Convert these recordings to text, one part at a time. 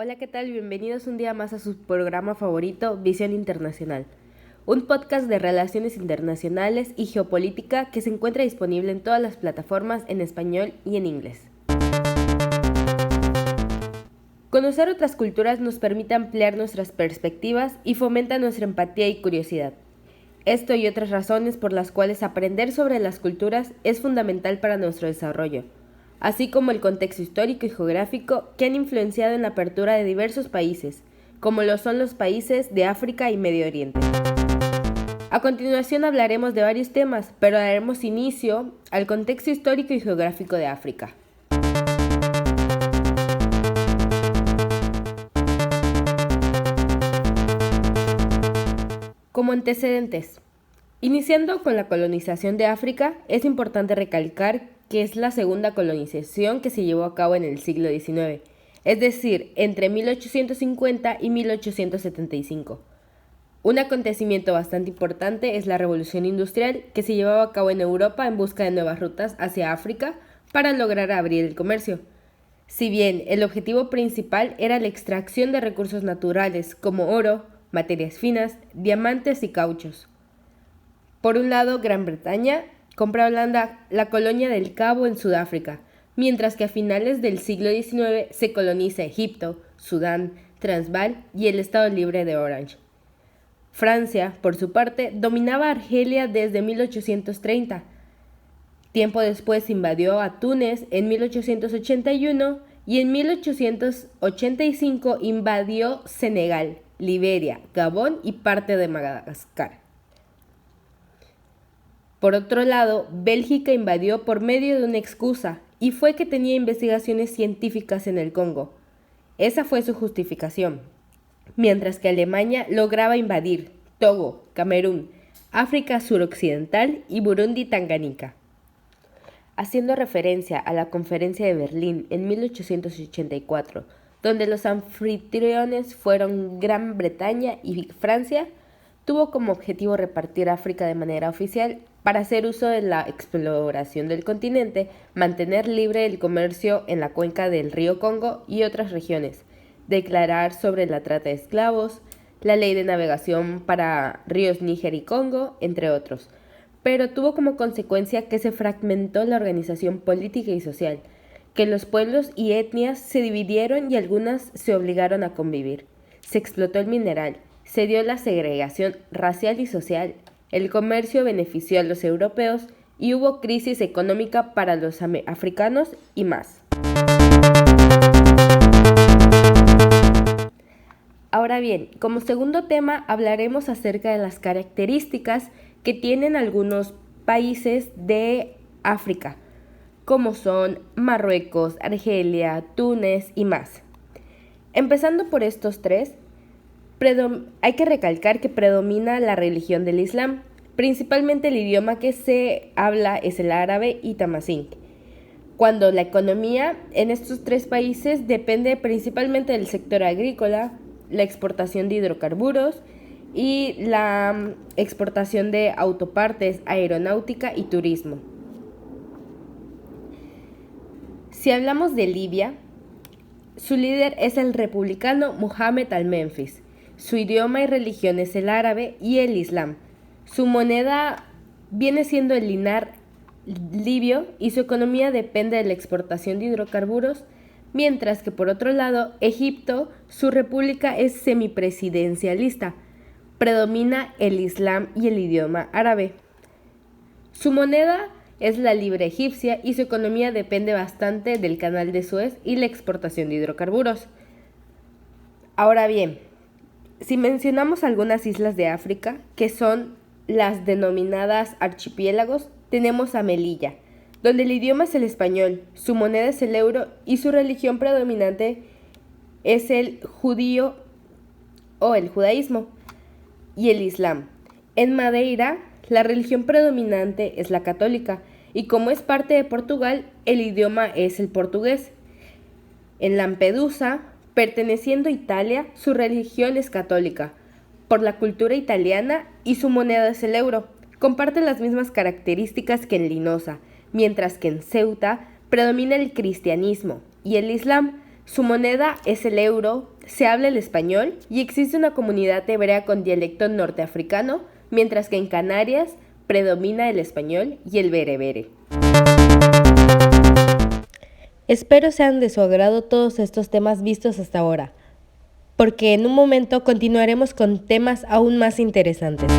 Hola, ¿qué tal? Bienvenidos un día más a su programa favorito, Visión Internacional, un podcast de relaciones internacionales y geopolítica que se encuentra disponible en todas las plataformas en español y en inglés. Conocer otras culturas nos permite ampliar nuestras perspectivas y fomenta nuestra empatía y curiosidad. Esto y otras razones por las cuales aprender sobre las culturas es fundamental para nuestro desarrollo, así como el contexto histórico y geográfico que han influenciado en la apertura de diversos países, como lo son los países de África y Medio Oriente. A continuación hablaremos de varios temas, pero daremos inicio al contexto histórico y geográfico de África. Como antecedentes, iniciando con la colonización de África, es importante recalcar que es la segunda colonización que se llevó a cabo en el siglo XIX, es decir, entre 1850 y 1875. Un acontecimiento bastante importante es la Revolución Industrial, que se llevaba a cabo en Europa en busca de nuevas rutas hacia África para lograr abrir el comercio. Si bien el objetivo principal era la extracción de recursos naturales como oro, materias finas, diamantes y cauchos. Por un lado, Gran Bretaña compró la colonia del Cabo en Sudáfrica, mientras que a finales del siglo XIX se coloniza Egipto, Sudán, Transvaal y el Estado Libre de Orange. Francia, por su parte, dominaba Argelia desde 1830. Tiempo después invadió a Túnez en 1881 y en 1885 invadió Senegal, Liberia, Gabón y parte de Madagascar. Por otro lado, Bélgica invadió por medio de una excusa, y fue que tenía investigaciones científicas en el Congo. Esa fue su justificación. Mientras que Alemania lograba invadir Togo, Camerún, África suroccidental y Burundi Tanganica. Haciendo referencia a la Conferencia de Berlín en 1884, donde los anfitriones fueron Gran Bretaña y Francia, tuvo como objetivo repartir África de manera oficial para hacer uso de la exploración del continente, mantener libre el comercio en la cuenca del río Congo y otras regiones, declarar sobre la trata de esclavos, la ley de navegación para ríos Níger y Congo, entre otros, pero tuvo como consecuencia que se fragmentó la organización política y social, que los pueblos y etnias se dividieron y algunas se obligaron a convivir. Se explotó el mineral, se dio la segregación racial y social, el comercio benefició a los europeos y hubo crisis económica para los africanos y más. Ahora bien, como segundo tema hablaremos acerca de las características que tienen algunos países de África, como son Marruecos, Argelia, Túnez y más. Empezando por estos tres, hay que recalcar que predomina la religión del Islam. Principalmente el idioma que se habla es el árabe y tamasink, cuando la economía en estos tres países depende principalmente del sector agrícola, la exportación de hidrocarburos y la exportación de autopartes, aeronáutica y turismo. Si hablamos de Libia, su líder es el republicano Mohamed al-Menfis. Su idioma y religión es el árabe y el islam. Su moneda viene siendo el dinar libio y su economía depende de la exportación de hidrocarburos, mientras que por otro lado, Egipto, su república es semipresidencialista. Predomina el islam y el idioma árabe. Su moneda es la libra egipcia y su economía depende bastante del canal de Suez y la exportación de hidrocarburos. Ahora bien, si mencionamos algunas islas de África, que son las denominadas archipiélagos, tenemos a Melilla, donde el idioma es el español, su moneda es el euro y su religión predominante es el judío o el judaísmo y el islam. En Madeira, la religión predominante es la católica y como es parte de Portugal, el idioma es el portugués. En Lampedusa, perteneciendo a Italia, su religión es católica, por la cultura italiana y su moneda es el euro. Comparten las mismas características que en Linosa, mientras que en Ceuta predomina el cristianismo y el islam. Su moneda es el euro se habla el español y existe una comunidad hebrea con dialecto norteafricano, mientras que en Canarias predomina el español y el berebere. Espero sean de su agrado todos estos temas vistos hasta ahora, porque en un momento continuaremos con temas aún más interesantes.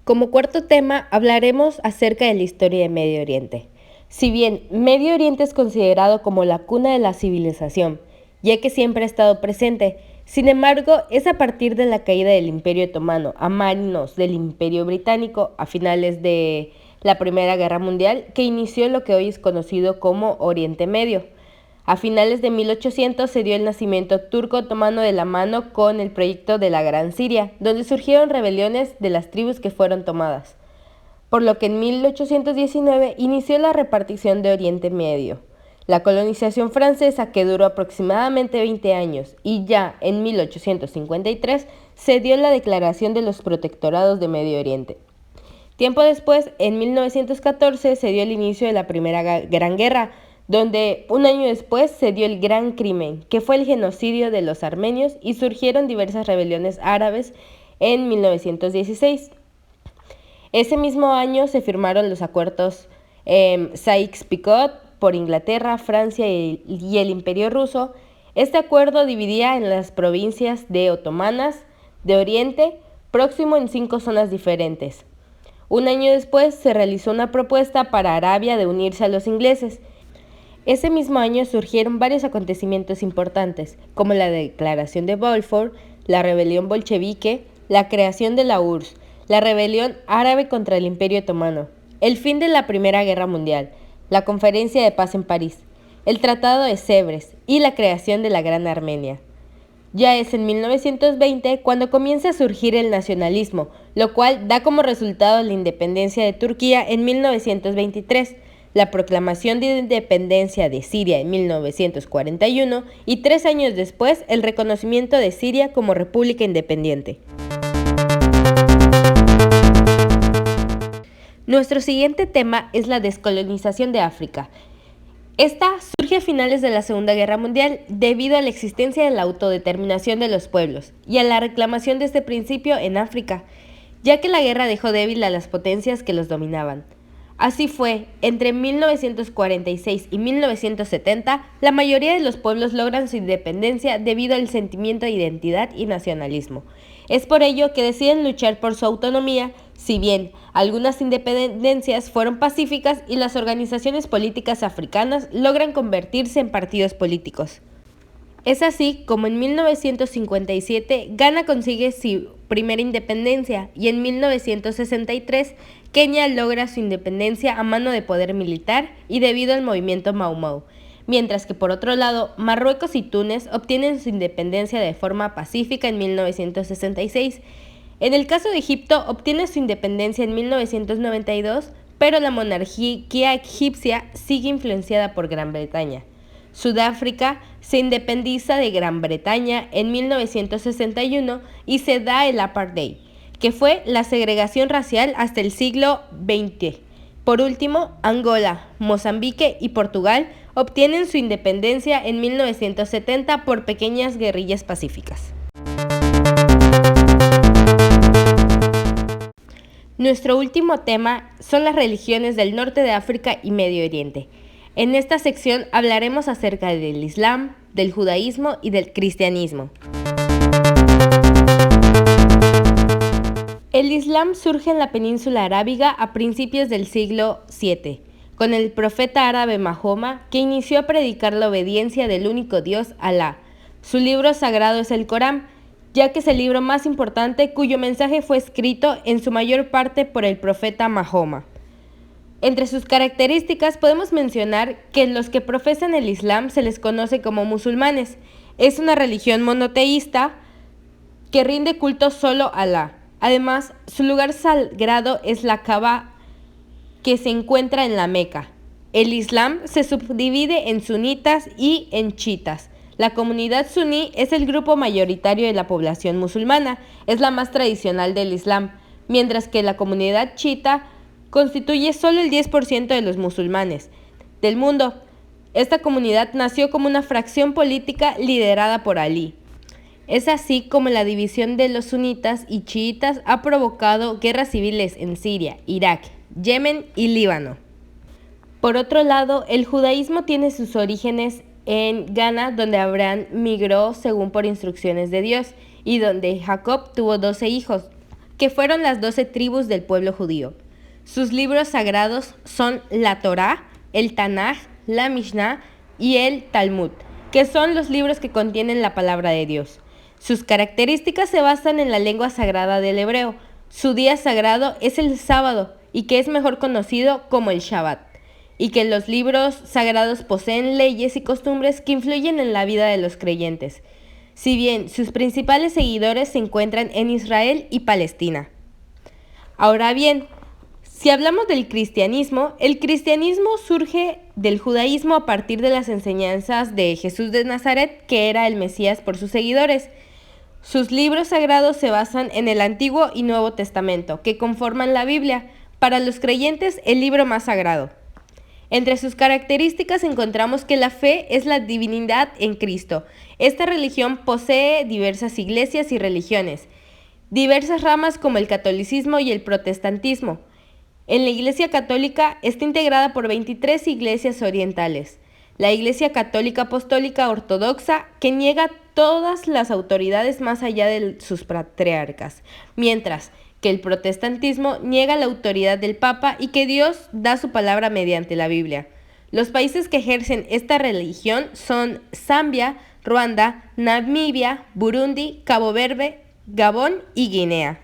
Como cuarto tema, hablaremos acerca de la historia de Medio Oriente. Si bien Medio Oriente es considerado como la cuna de la civilización, ya que siempre ha estado presente, sin embargo, es a partir de la caída del Imperio Otomano a manos del Imperio Británico a finales de la Primera Guerra Mundial que inició lo que hoy es conocido como Oriente Medio. A finales de 1800 se dio el nacimiento turco-otomano de la mano con el proyecto de la Gran Siria, donde surgieron rebeliones de las tribus que fueron tomadas, por lo que en 1819 inició la repartición de Oriente Medio. La colonización francesa, que duró aproximadamente 20 años, y ya en 1853 se dio la declaración de los protectorados de Medio Oriente. Tiempo después, en 1914, se dio el inicio de la Primera Gran Guerra, donde un año después se dio el Gran Crimen, que fue el genocidio de los armenios, y surgieron diversas rebeliones árabes en 1916. Ese mismo año se firmaron los acuerdos Sykes-Picot por Inglaterra, Francia y el Imperio Ruso. Este acuerdo dividía en las provincias de otomanas de Oriente Próximo en 5 zonas diferentes. Un año después se realizó una propuesta para Arabia de unirse a los ingleses. Ese mismo año surgieron varios acontecimientos importantes, como la Declaración de Balfour, la rebelión bolchevique, la creación de la URSS, la rebelión árabe contra el Imperio Otomano, el fin de la Primera Guerra Mundial, la Conferencia de Paz en París, el Tratado de Sèvres y la creación de la Gran Armenia. Ya es en 1920 cuando comienza a surgir el nacionalismo, lo cual da como resultado la independencia de Turquía en 1923, la proclamación de independencia de Siria en 1941 y 3 años después el reconocimiento de Siria como república independiente. Nuestro siguiente tema es la descolonización de África. Esta surge a finales de la Segunda Guerra Mundial debido a la existencia de la autodeterminación de los pueblos y a la reclamación de este principio en África, ya que la guerra dejó débil a las potencias que los dominaban. Así fue, entre 1946 y 1970, la mayoría de los pueblos logran su independencia debido al sentimiento de identidad y nacionalismo. Es por ello que deciden luchar por su autonomía, si bien algunas independencias fueron pacíficas y las organizaciones políticas africanas logran convertirse en partidos políticos. Es así como en 1957 Ghana consigue su primera independencia y en 1963 Kenia logra su independencia a mano de poder militar y debido al movimiento Mau Mau, mientras que por otro lado Marruecos y Túnez obtienen su independencia de forma pacífica en 1966. En el caso de Egipto obtiene su independencia en 1992, pero la monarquía egipcia sigue influenciada por Gran Bretaña. Sudáfrica se independiza de Gran Bretaña en 1961 y se da el apartheid, que fue la segregación racial hasta el siglo XX. Por último, Angola, Mozambique y Portugal obtienen su independencia en 1970 por pequeñas guerrillas pacíficas. Nuestro último tema son las religiones del norte de África y Medio Oriente. En esta sección hablaremos acerca del Islam, del judaísmo y del cristianismo. El Islam surge en la península arábiga a principios del siglo VII, con el profeta árabe Mahoma, que inició a predicar la obediencia del único Dios, Alá. Su libro sagrado es el Corán, ya que es el libro más importante cuyo mensaje fue escrito en su mayor parte por el profeta Mahoma. Entre sus características podemos mencionar que los que profesan el Islam se les conoce como musulmanes. Es una religión monoteísta que rinde culto solo a Alá. Además, su lugar sagrado es la Kaaba, que se encuentra en la Meca. El Islam se subdivide en sunitas y en chiitas. La comunidad suní es el grupo mayoritario de la población musulmana, es la más tradicional del Islam, mientras que la comunidad chiita constituye solo el 10% de los musulmanes del mundo. Esta comunidad nació como una fracción política liderada por Alí. Es así como la división de los sunitas y chiitas ha provocado guerras civiles en Siria, Irak, Yemen y Líbano. Por otro lado, el judaísmo tiene sus orígenes en Ghana, donde Abraham migró según por instrucciones de Dios, y donde Jacob tuvo 12 hijos, que fueron las 12 tribus del pueblo judío. Sus libros sagrados son la Torá, el Tanaj, la Mishnah y el Talmud, que son los libros que contienen la palabra de Dios. Sus características se basan en la lengua sagrada del hebreo. Su día sagrado es el sábado, y que es mejor conocido como el Shabbat, y que los libros sagrados poseen leyes y costumbres que influyen en la vida de los creyentes, si bien sus principales seguidores se encuentran en Israel y Palestina. Ahora bien, si hablamos del cristianismo, el cristianismo surge del judaísmo a partir de las enseñanzas de Jesús de Nazaret, que era el Mesías por sus seguidores. Sus libros sagrados se basan en el Antiguo y Nuevo Testamento, que conforman la Biblia, para los creyentes el libro más sagrado. Entre sus características encontramos que la fe es la divinidad en Cristo. Esta religión posee diversas iglesias y religiones, diversas ramas como el catolicismo y el protestantismo. En la Iglesia Católica está integrada por 23 iglesias orientales. La Iglesia Católica Apostólica Ortodoxa, que niega todas las autoridades más allá de sus patriarcas, mientras que el protestantismo niega la autoridad del Papa y que Dios da su palabra mediante la Biblia. Los países que ejercen esta religión son Zambia, Ruanda, Namibia, Burundi, Cabo Verde, Gabón y Guinea.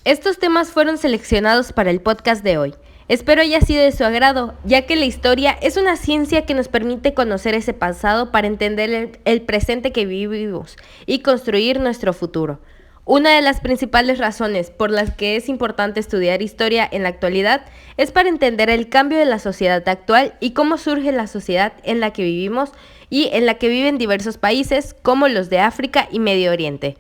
Estos temas fueron seleccionados para el podcast de hoy. Espero haya sido de su agrado, ya que la historia es una ciencia que nos permite conocer ese pasado para entender el presente que vivimos y construir nuestro futuro. Una de las principales razones por las que es importante estudiar historia en la actualidad es para entender el cambio de la sociedad actual y cómo surge la sociedad en la que vivimos y en la que viven diversos países como los de África y Medio Oriente.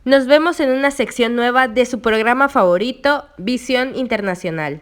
Nos vemos en una sección nueva de su programa favorito, Visión Internacional.